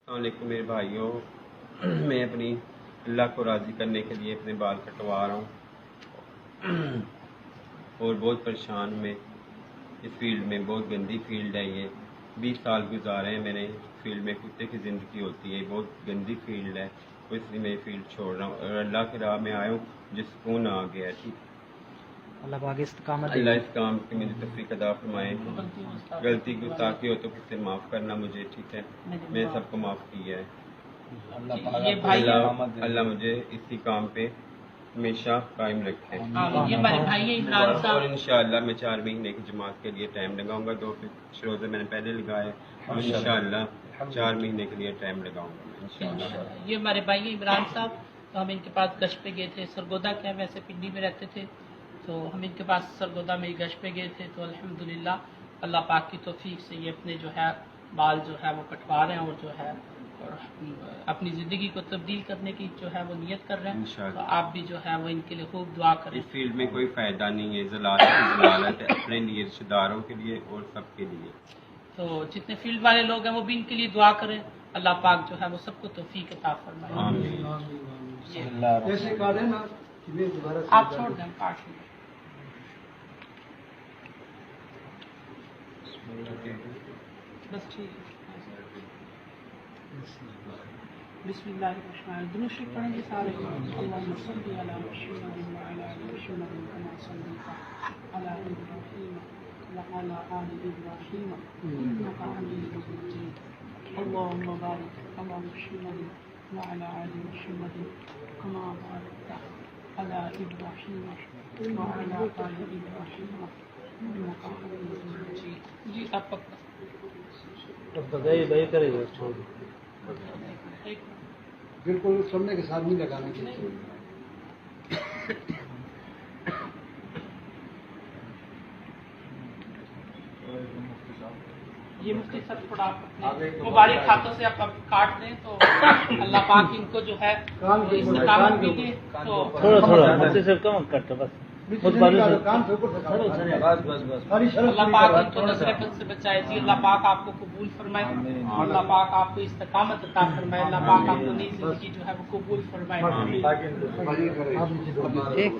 السلام علیکم میرے بھائیوں، میں اپنی اللہ کو راضی کرنے کے لیے اپنے بال کٹوا رہا ہوں اور بہت پریشان ہوں میں اس فیلڈ میں۔ بہت گندی فیلڈ ہے یہ، 20 سال گزارے ہیں میں نے اس فیلڈ میں۔ کتے کی زندگی ہوتی ہے، بہت گندی فیلڈ ہے، اس لیے میں فیلڈ چھوڑ رہا ہوں اور اللہ کی راہ میں آیا ہوں، مجھے سکون آ گیا ہے۔ ٹھیک، اللہ پاک استقامت دے۔ اللہ اس کام کی مجھے توفیق عطا فرمائے۔ غلطی گستاخی ہو تو کس سے معاف کرنا مجھے، ٹھیک ہے، میں سب کو معاف کیا ہے۔ اللہ مجھے اسی کام پہ ہمیشہ قائم رکھے۔ یہ ہمارے بھائی ہیں عمران اور صاحب۔ انشاءاللہ میں 4 مہینے کی جماعت کے لیے ٹائم لگاؤں گا۔ 2 روزے میں نے پہلے لگائے، انشاءاللہ 4 مہینے کے لیے ٹائم لگاؤں گا انشاءاللہ۔ یہ ہمارے بھائی ہیں عمران صاحب، تو ہم ان کے پاس گشت پہ گئے تھے۔ سرگودا کے ہم ایسے پنڈی میں رہتے تھے، تو ہم ان کے پاس سرگودا میں گشت پہ گئے تھے، تو الحمدللہ اللہ پاک کی توفیق سے یہ اپنے جو ہے بال جو ہے وہ کٹوا رہے ہیں، اور جو ہے اور اپنی زندگی کو تبدیل کرنے کی جو ہے وہ نیت کر رہے ہیں۔ تو آپ بھی جو ہے وہ ان کے لیے خوب دعا کریں۔ اس فیلڈ میں کوئی فائدہ نہیں ہے، ضلالت ہے اپنے لیے، رشتہ داروں کے لیے اور سب کے لیے۔ تو جتنے فیلڈ والے لوگ ہیں وہ بھی ان کے لیے دعا کریں، اللہ پاک جو ہے وہ سب کو توفیق عطا فرمائے۔ آمین۔ آپ چھوڑ دیں، کاٹ لیں۔ بس ٹھیک ہے۔ بسم اللہ الرحمن الرحیم۔ درود شریف پڑھیں گے سارے۔ اللہم صلی علی محمد وعلی آل محمد کما صلیت علی ابراہیم وعلی آل ابراہیم انک حمید مجید۔ اللہم بارک علی محمد وعلی آل محمد کما بارکت علی ابراہیم وعلی آل ابراہیم انک حمید مجید۔ جی آپ پکا بالکل سننے کے ساتھ نہیں لگانا چاہیے۔ یہ مفتی صاحب تھوڑا اپنے مبارک ہاتھوں سے آپ کاٹ دیں تو اللہ پاک ان کو جو ہے استقامت بھی دے۔ تو تھوڑا مفتی صاحب کم کرتے بس، اللہ پاک ان کو نظر بد سے بچائے۔ جی اللہ پاک آپ کو قبول فرمائے، اللہ پاک آپ کو استقامت عطا فرمائے، اللہ پاک آپ کو نئی زندگی جو ہے وہ قبول فرمائے۔ ایک